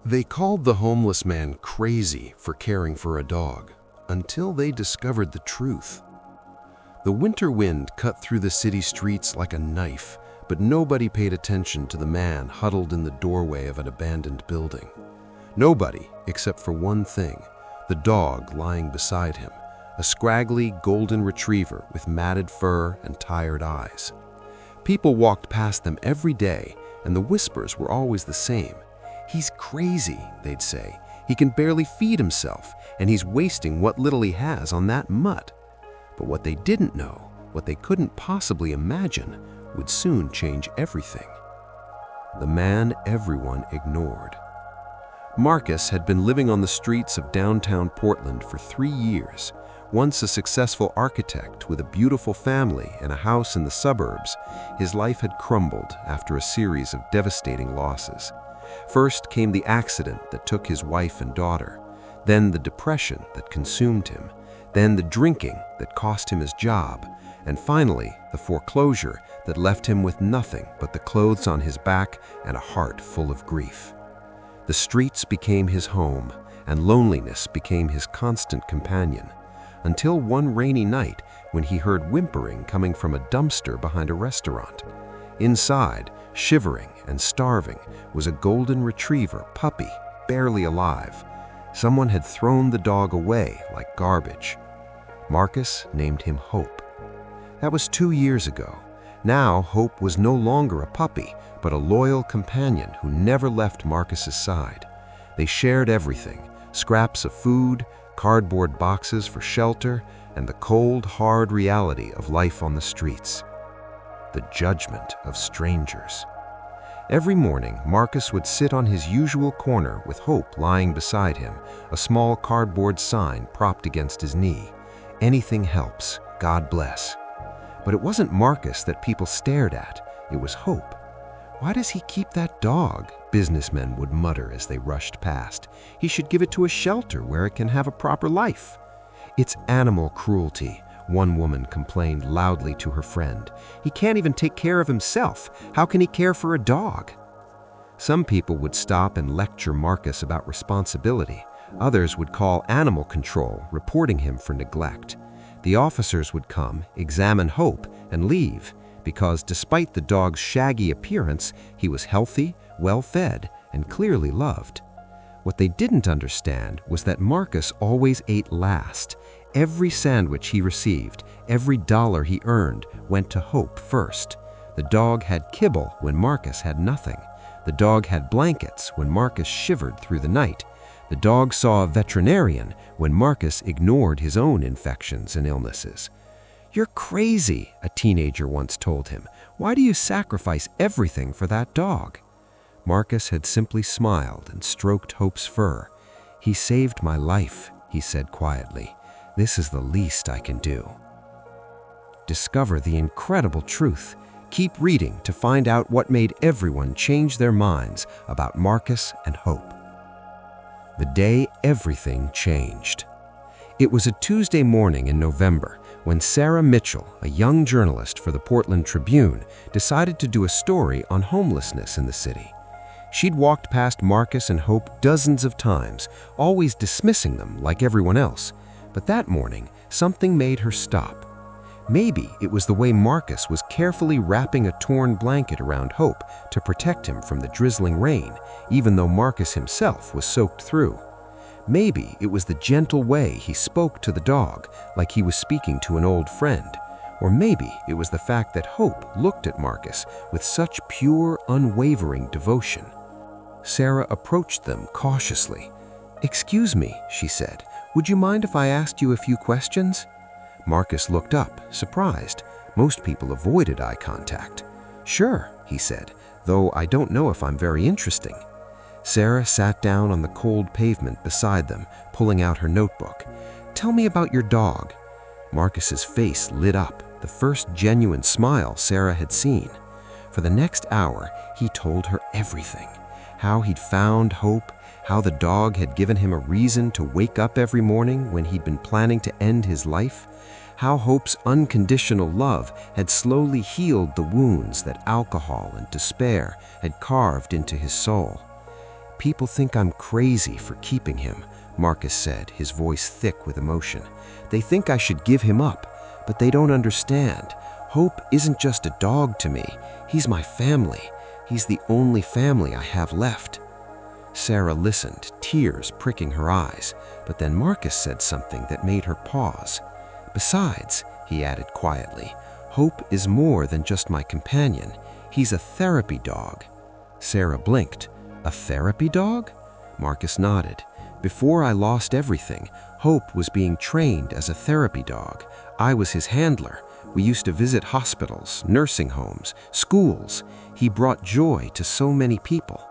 They called the homeless man crazy for caring for a dog, until they discovered the truth. The winter wind cut through the city streets like a knife, but nobody paid attention to the man huddled in the doorway of an abandoned building. Nobody, except for one thing, the dog lying beside him, a scraggly golden retriever with matted fur and tired eyes. People walked past them every day, and the whispers were always the same. "He's crazy," they'd say. "He can barely feed himself, and he's wasting what little he has on that mutt." But what they didn't know, what they couldn't possibly imagine, would soon change everything. The man everyone ignored. Marcus had been living on the streets of downtown Portland for 3 years. Once a successful architect with a beautiful family and a house in the suburbs, his life had crumbled after a series of devastating losses. First came the accident that took his wife and daughter, then the depression that consumed him, then the drinking that cost him his job, and finally the foreclosure that left him with nothing but the clothes on his back and a heart full of grief. The streets became his home, and loneliness became his constant companion, until one rainy night when he heard whimpering coming from a dumpster behind a restaurant. Inside, shivering and starving, was a golden retriever puppy, barely alive. Someone had thrown the dog away like garbage. Marcus named him Hope. That was 2 years ago. Now Hope was no longer a puppy, but a loyal companion who never left Marcus's side. They shared everything: scraps of food, cardboard boxes for shelter, and the cold, hard reality of life on the streets. The judgment of strangers. Every morning, Marcus would sit on his usual corner with Hope lying beside him, a small cardboard sign propped against his knee. "Anything helps, God bless." But it wasn't Marcus that people stared at, it was Hope. "Why does he keep that dog?" businessmen would mutter as they rushed past. "He should give it to a shelter where it can have a proper life." "It's animal cruelty," one woman complained loudly to her friend. "He can't even take care of himself. How can he care for a dog?" Some people would stop and lecture Marcus about responsibility. Others would call animal control, reporting him for neglect. The officers would come, examine Hope, and leave, because despite the dog's shaggy appearance, he was healthy, well-fed, and clearly loved. What they didn't understand was that Marcus always ate last. Every sandwich he received, every dollar he earned, went to Hope first. The dog had kibble when Marcus had nothing. The dog had blankets when Marcus shivered through the night. The dog saw a veterinarian when Marcus ignored his own infections and illnesses. "You're crazy," a teenager once told him. "Why do you sacrifice everything for that dog?" Marcus had simply smiled and stroked Hope's fur. "He saved my life," he said quietly. "This is the least I can do." Discover the incredible truth. Keep reading to find out what made everyone change their minds about Marcus and Hope. The day everything changed. It was a Tuesday morning in November when Sarah Mitchell, a young journalist for the Portland Tribune, decided to do a story on homelessness in the city. She'd walked past Marcus and Hope dozens of times, always dismissing them like everyone else. But that morning, something made her stop. Maybe it was the way Marcus was carefully wrapping a torn blanket around Hope to protect him from the drizzling rain, even though Marcus himself was soaked through. Maybe it was the gentle way he spoke to the dog, like he was speaking to an old friend. Or maybe it was the fact that Hope looked at Marcus with such pure, unwavering devotion. Sarah approached them cautiously. "Excuse me," she said. "Would you mind if I asked you a few questions?" Marcus looked up, surprised. Most people avoided eye contact. "Sure," he said, "though I don't know if I'm very interesting." Sarah sat down on the cold pavement beside them, pulling out her notebook. "Tell me about your dog." Marcus's face lit up, the first genuine smile Sarah had seen. For the next hour, he told her everything. How he'd found Hope, how the dog had given him a reason to wake up every morning when he'd been planning to end his life, how Hope's unconditional love had slowly healed the wounds that alcohol and despair had carved into his soul. People think I'm crazy for keeping him, Marcus said, his voice thick with emotion. They think I should give him up, but they don't understand. Hope isn't just a dog to me. He's my family. He's the only family I have left. Sarah listened, tears pricking her eyes, but then Marcus said something that made her pause. Besides, he added quietly, Hope is more than just my companion. He's a therapy dog. Sarah blinked. A therapy dog? Marcus nodded. Before I lost everything, Hope was being trained as a therapy dog. I was his handler. We used to visit hospitals, nursing homes, schools. He brought joy to so many people.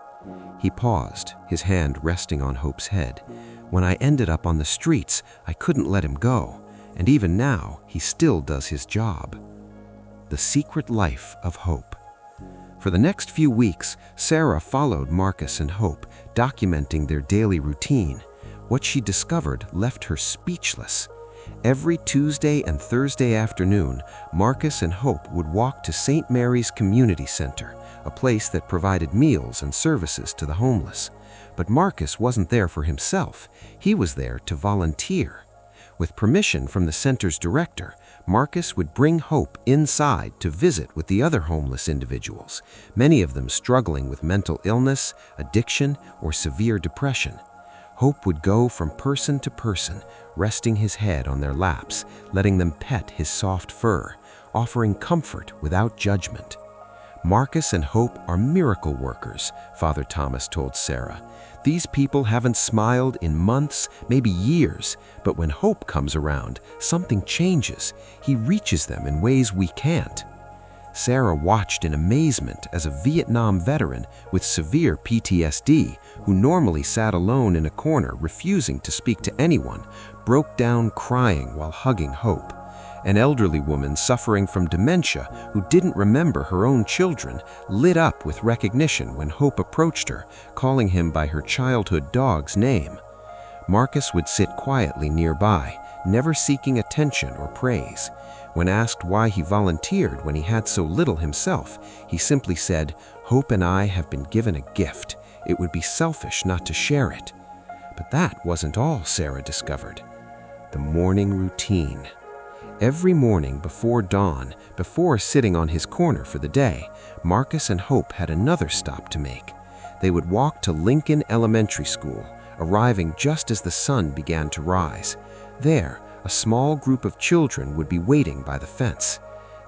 He paused, his hand resting on Hope's head. When I ended up on the streets, I couldn't let him go. And even now, he still does his job. The secret life of Hope. For the next few weeks, Sarah followed Marcus and Hope, documenting their daily routine. What she discovered left her speechless. Every Tuesday and Thursday afternoon, Marcus and Hope would walk to St. Mary's Community Center, a place that provided meals and services to the homeless. But Marcus wasn't there for himself. He was there to volunteer. With permission from the center's director, Marcus would bring Hope inside to visit with the other homeless individuals, many of them struggling with mental illness, addiction, or severe depression. Hope would go from person to person, resting his head on their laps, letting them pet his soft fur, offering comfort without judgment. Marcus and Hope are miracle workers, Father Thomas told Sarah. These people haven't smiled in months, maybe years, but when Hope comes around, something changes. He reaches them in ways we can't. Sarah watched in amazement as a Vietnam veteran with severe PTSD, who normally sat alone in a corner refusing to speak to anyone, broke down crying while hugging Hope. An elderly woman suffering from dementia who didn't remember her own children lit up with recognition when Hope approached her, calling him by her childhood dog's name. Marcus would sit quietly nearby, never seeking attention or praise. When asked why he volunteered when he had so little himself, he simply said, "Hope and I have been given a gift. It would be selfish not to share it." But that wasn't all, Sarah discovered. The morning routine. Every morning before dawn, before sitting on his corner for the day, Marcus and Hope had another stop to make. They would walk to Lincoln Elementary School, arriving just as the sun began to rise. There, a small group of children would be waiting by the fence.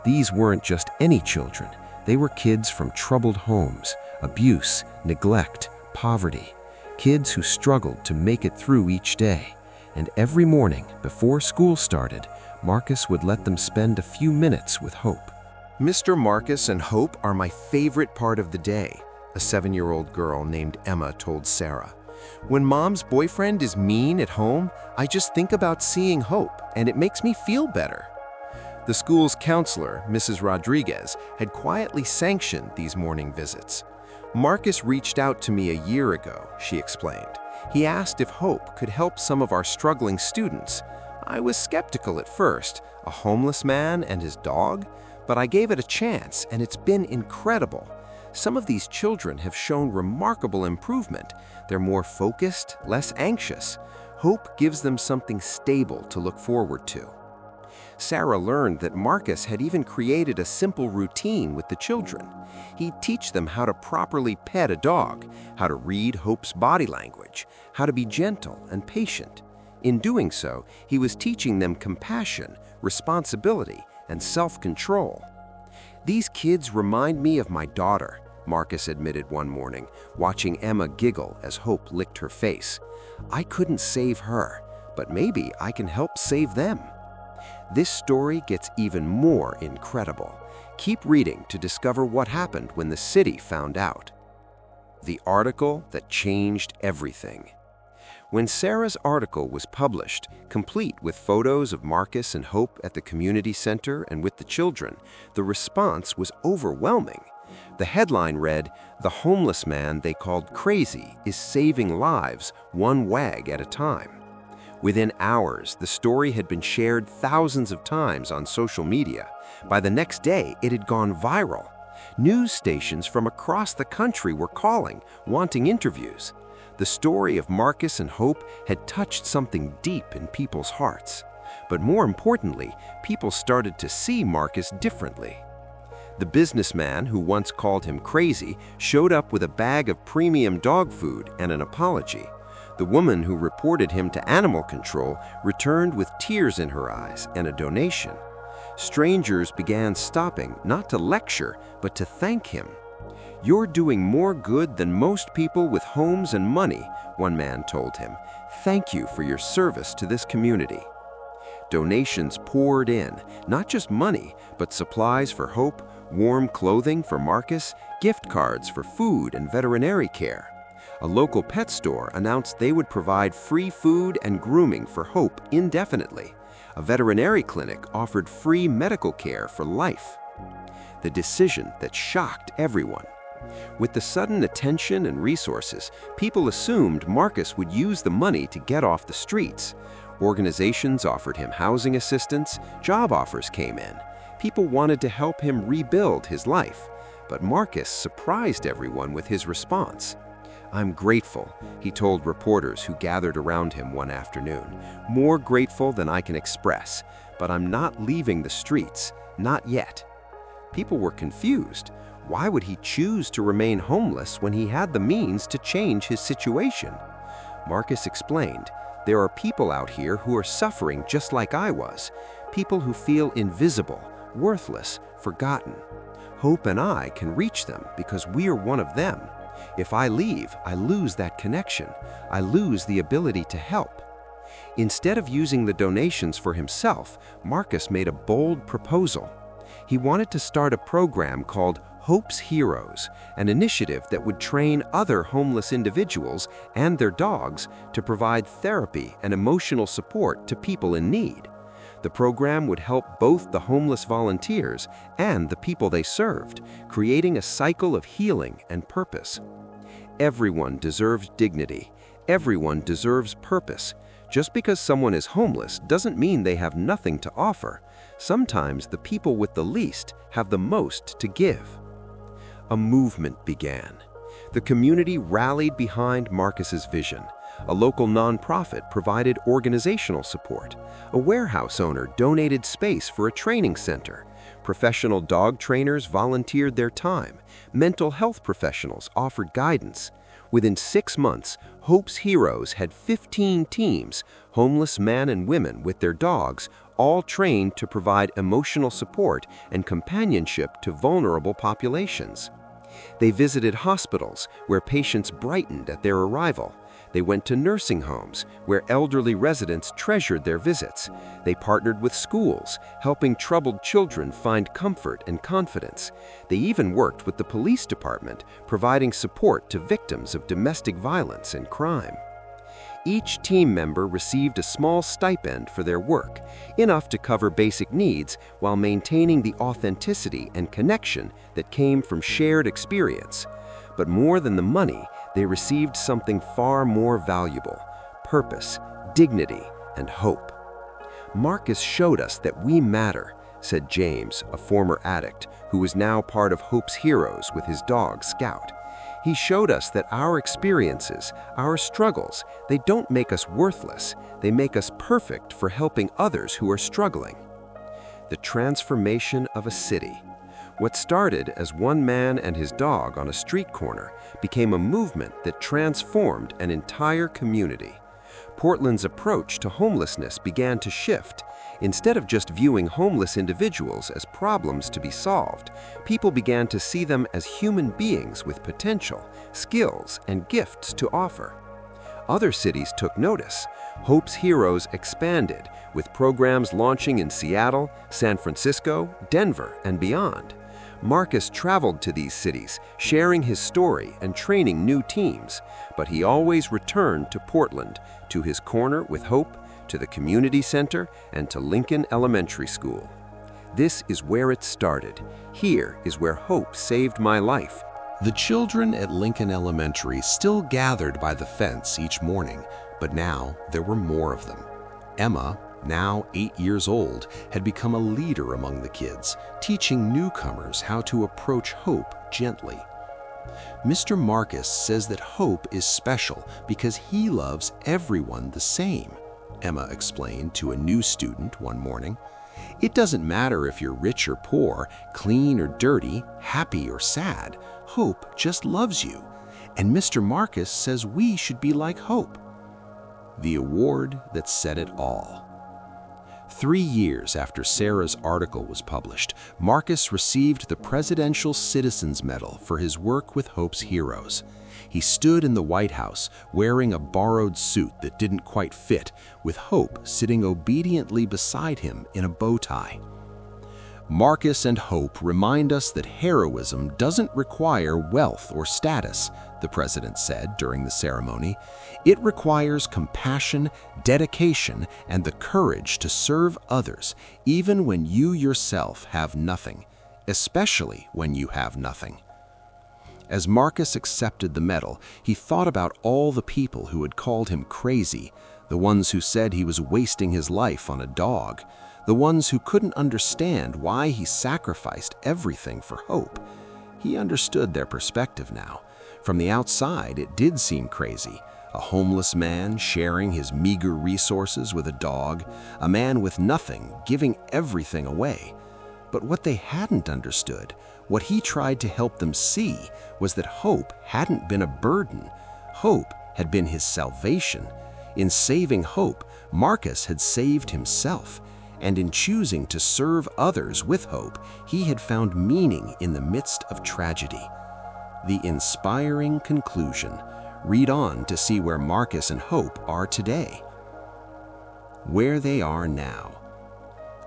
These weren't just any children. They were kids from troubled homes, abuse, neglect, poverty. Kids who struggled to make it through each day. And every morning, before school started, Marcus would let them spend a few minutes with Hope. Mr. Marcus and Hope are my favorite part of the day, a 7-year-old girl named Emma told Sarah. When Mom's boyfriend is mean at home, I just think about seeing Hope, and it makes me feel better. The school's counselor, Mrs. Rodriguez, had quietly sanctioned these morning visits. Marcus reached out to me a year ago, she explained. He asked if Hope could help some of our struggling students. I was skeptical at first, a homeless man and his dog, but I gave it a chance, and it's been incredible. Some of these children have shown remarkable improvement. They're more focused, less anxious. Hope gives them something stable to look forward to. Sarah learned that Marcus had even created a simple routine with the children. He'd teach them how to properly pet a dog, how to read Hope's body language, how to be gentle and patient. In doing so, he was teaching them compassion, responsibility, and self-control. "These kids remind me of my daughter," Marcus admitted one morning, watching Emma giggle as Hope licked her face. "I couldn't save her, but maybe I can help save them." This story gets even more incredible. Keep reading to discover what happened when the city found out. The article that changed everything. When Sarah's article was published, complete with photos of Marcus and Hope at the community center and with the children, the response was overwhelming. The headline read, "The homeless man they called crazy is saving lives one wag at a time." Within hours, the story had been shared thousands of times on social media. By the next day, it had gone viral. News stations from across the country were calling, wanting interviews. The story of Marcus and Hope had touched something deep in people's hearts. But more importantly, people started to see Marcus differently. The businessman who once called him crazy showed up with a bag of premium dog food and an apology. The woman who reported him to animal control returned with tears in her eyes and a donation. Strangers began stopping, not to lecture, but to thank him. "You're doing more good than most people with homes and money," one man told him. "Thank you for your service to this community." Donations poured in, not just money, but supplies for Hope, warm clothing for Marcus, gift cards for food and veterinary care. A local pet store announced they would provide free food and grooming for Hope indefinitely. A veterinary clinic offered free medical care for life. The decision that shocked everyone. With the sudden attention and resources, people assumed Marcus would use the money to get off the streets. Organizations offered him housing assistance, job offers came in. People wanted to help him rebuild his life. But Marcus surprised everyone with his response. "I'm grateful," he told reporters who gathered around him one afternoon. "More grateful than I can express, but I'm not leaving the streets, not yet." People were confused. Why would he choose to remain homeless when he had the means to change his situation? Marcus explained, "There are people out here who are suffering just like I was, people who feel invisible, worthless, forgotten. Hope and I can reach them because we are one of them. If I leave, I lose that connection. I lose the ability to help." Instead of using the donations for himself, Marcus made a bold proposal. He wanted to start a program called Hope's Heroes, an initiative that would train other homeless individuals and their dogs to provide therapy and emotional support to people in need. The program would help both the homeless volunteers and the people they served, creating a cycle of healing and purpose. Everyone deserves dignity. Everyone deserves purpose. Just because someone is homeless doesn't mean they have nothing to offer. Sometimes the people with the least have the most to give. A movement began. The community rallied behind Marcus's vision. A local nonprofit provided organizational support. A warehouse owner donated space for a training center. Professional dog trainers volunteered their time. Mental health professionals offered guidance. Within 6 months, Hope's Heroes had 15 teams, homeless men and women with their dogs, all trained to provide emotional support and companionship to vulnerable populations. They visited hospitals where patients brightened at their arrival. They went to nursing homes where elderly residents treasured their visits. They partnered with schools, helping troubled children find comfort and confidence. They even worked with the police department, providing support to victims of domestic violence and crime. Each team member received a small stipend for their work, enough to cover basic needs while maintaining the authenticity and connection that came from shared experience. But more than the money, they received something far more valuable: purpose, dignity, and hope. "Marcus showed us that we matter," said James, a former addict who was now part of Hope's Heroes with his dog, Scout. "He showed us that our experiences, our struggles, they don't make us worthless. They make us perfect for helping others who are struggling." The transformation of a city. What started as one man and his dog on a street corner became a movement that transformed an entire community. Portland's approach to homelessness began to shift. Instead of just viewing homeless individuals as problems to be solved, people began to see them as human beings with potential, skills, and gifts to offer. Other cities took notice. Hope's Heroes expanded, with programs launching in Seattle, San Francisco, Denver, and beyond. Marcus traveled to these cities, sharing his story and training new teams, but he always returned to Portland, to his corner with Hope, to the community center, and to Lincoln Elementary School. This is where it started. Here is where Hope saved my life. The children at Lincoln Elementary still gathered by the fence each morning, but now there were more of them. Emma, now 8 years old, had become a leader among the kids, teaching newcomers how to approach hope gently. Mr. Marcus says that Hope is special because he loves everyone the same, Emma explained to a new student one morning. It doesn't matter if you're rich or poor, clean or dirty, happy or sad. Hope just loves you. And Mr. Marcus says we should be like Hope. The award that said it all. 3 years after Sarah's article was published, Marcus received the Presidential Citizens Medal for his work with Hope's heroes. He stood in the White House wearing a borrowed suit that didn't quite fit, with Hope sitting obediently beside him in a bow tie. Marcus and Hope remind us that heroism doesn't require wealth or status, the president said during the ceremony. It requires compassion, dedication, and the courage to serve others, even when you yourself have nothing, especially when you have nothing. As Marcus accepted the medal, he thought about all the people who had called him crazy, the ones who said he was wasting his life on a dog, the ones who couldn't understand why he sacrificed everything for Hope. He understood their perspective now. From the outside, it did seem crazy. A homeless man sharing his meager resources with a dog, a man with nothing giving everything away. But what they hadn't understood, what he tried to help them see, was that Hope hadn't been a burden. Hope had been his salvation. In saving Hope, Marcus had saved himself. And in choosing to serve others with hope, he had found meaning in the midst of tragedy. The inspiring conclusion. Read on to see where Marcus and Hope are today. Where they are now.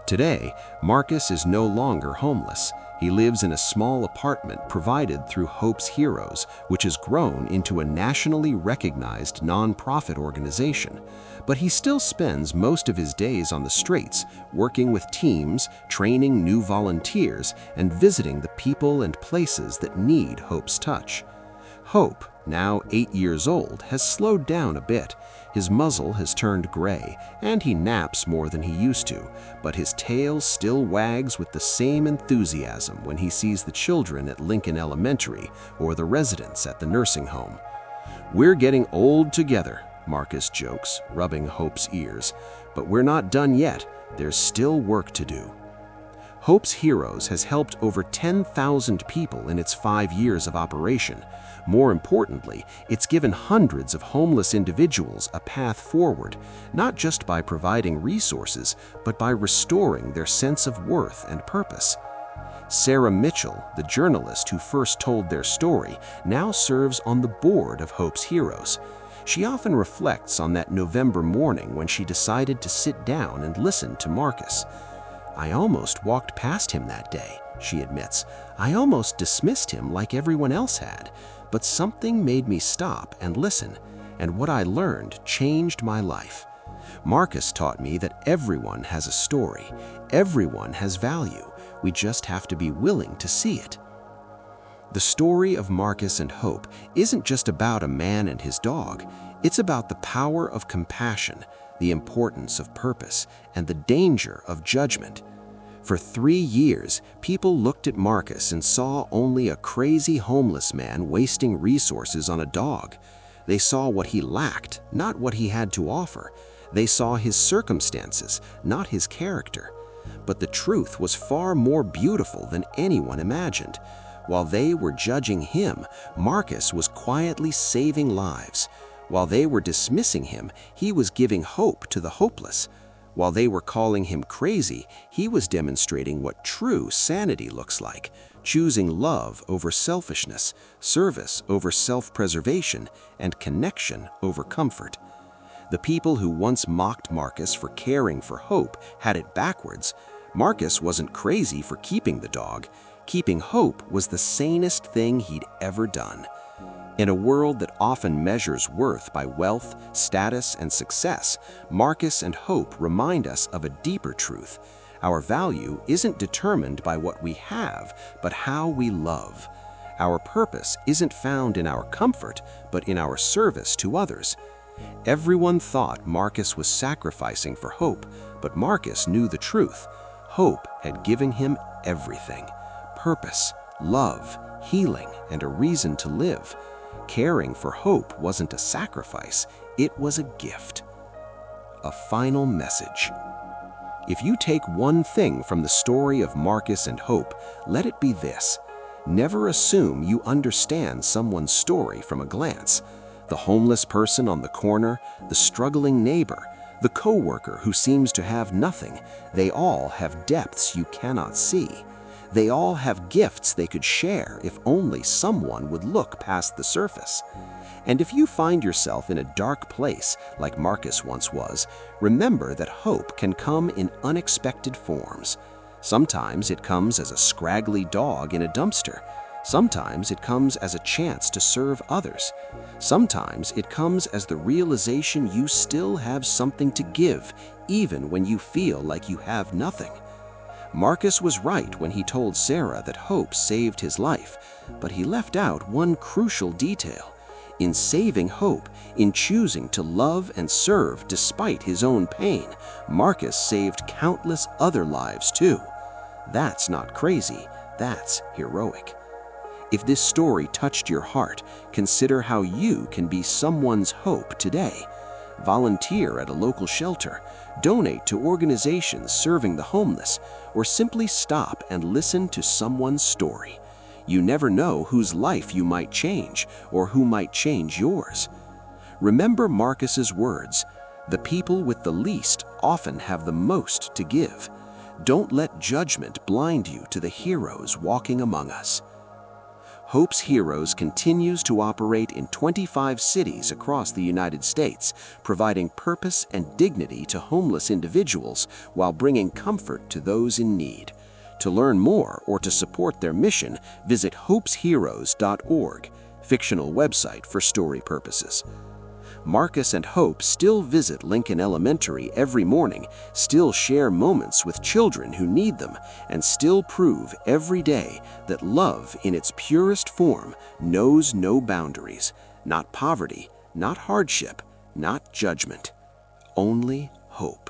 Today, Marcus is no longer homeless. He lives in a small apartment provided through Hope's Heroes, which has grown into a nationally recognized nonprofit organization. But he still spends most of his days on the streets, working with teams, training new volunteers, and visiting the people and places that need Hope's touch. Hope, now 8 years old, has slowed down a bit. His muzzle has turned gray, and he naps more than he used to, but his tail still wags with the same enthusiasm when he sees the children at Lincoln Elementary or the residents at the nursing home. "We're getting old together," Marcus jokes, rubbing Hope's ears. "But we're not done yet. There's still work to do." Hope's Heroes has helped over 10,000 people in its 5 years of operation. More importantly, it's given hundreds of homeless individuals a path forward, not just by providing resources, but by restoring their sense of worth and purpose. Sarah Mitchell, the journalist who first told their story, now serves on the board of Hope's Heroes. She often reflects on that November morning when she decided to sit down and listen to Marcus. "I almost walked past him that day," she admits. "I almost dismissed him like everyone else had. But something made me stop and listen, and what I learned changed my life. Marcus taught me that everyone has a story, everyone has value. We just have to be willing to see it." The story of Marcus and Hope isn't just about a man and his dog. It's about the power of compassion, the importance of purpose, and the danger of judgment. For 3 years, people looked at Marcus and saw only a crazy homeless man wasting resources on a dog. They saw what he lacked, not what he had to offer. They saw his circumstances, not his character. But the truth was far more beautiful than anyone imagined. While they were judging him, Marcus was quietly saving lives. While they were dismissing him, he was giving hope to the hopeless. While they were calling him crazy, he was demonstrating what true sanity looks like, choosing love over selfishness, service over self-preservation, and connection over comfort. The people who once mocked Marcus for caring for Hope had it backwards. Marcus wasn't crazy for keeping the dog. Keeping Hope was the sanest thing he'd ever done. In a world that often measures worth by wealth, status, and success, Marcus and Hope remind us of a deeper truth. Our value isn't determined by what we have, but how we love. Our purpose isn't found in our comfort, but in our service to others. Everyone thought Marcus was sacrificing for Hope, but Marcus knew the truth. Hope had given him everything: purpose, love, healing, and a reason to live. Caring for Hope wasn't a sacrifice, it was a gift. A final message. If you take one thing from the story of Marcus and Hope, let it be this: never assume you understand someone's story from a glance. The homeless person on the corner, the struggling neighbor, the coworker who seems to have nothing, they all have depths you cannot see. They all have gifts they could share if only someone would look past the surface. And if you find yourself in a dark place, like Marcus once was, remember that hope can come in unexpected forms. Sometimes it comes as a scraggly dog in a dumpster. Sometimes it comes as a chance to serve others. Sometimes it comes as the realization you still have something to give, even when you feel like you have nothing. Marcus was right when he told Sarah that hope saved his life, but he left out one crucial detail. In saving hope, in choosing to love and serve despite his own pain, Marcus saved countless other lives too. That's not crazy, that's heroic. If this story touched your heart, consider how you can be someone's hope today. Volunteer at a local shelter, donate to organizations serving the homeless, or simply stop and listen to someone's story. You never know whose life you might change or who might change yours. Remember Marcus's words: the people with the least often have the most to give. Don't let judgment blind you to the heroes walking among us. Hope's Heroes continues to operate in 25 cities across the United States, providing purpose and dignity to homeless individuals while bringing comfort to those in need. To learn more or to support their mission, visit hopesheroes.org, fictional website for story purposes. Marcus and Hope still visit Lincoln Elementary every morning, still share moments with children who need them, and still prove every day that love in its purest form knows no boundaries, not poverty, not hardship, not judgment, only hope.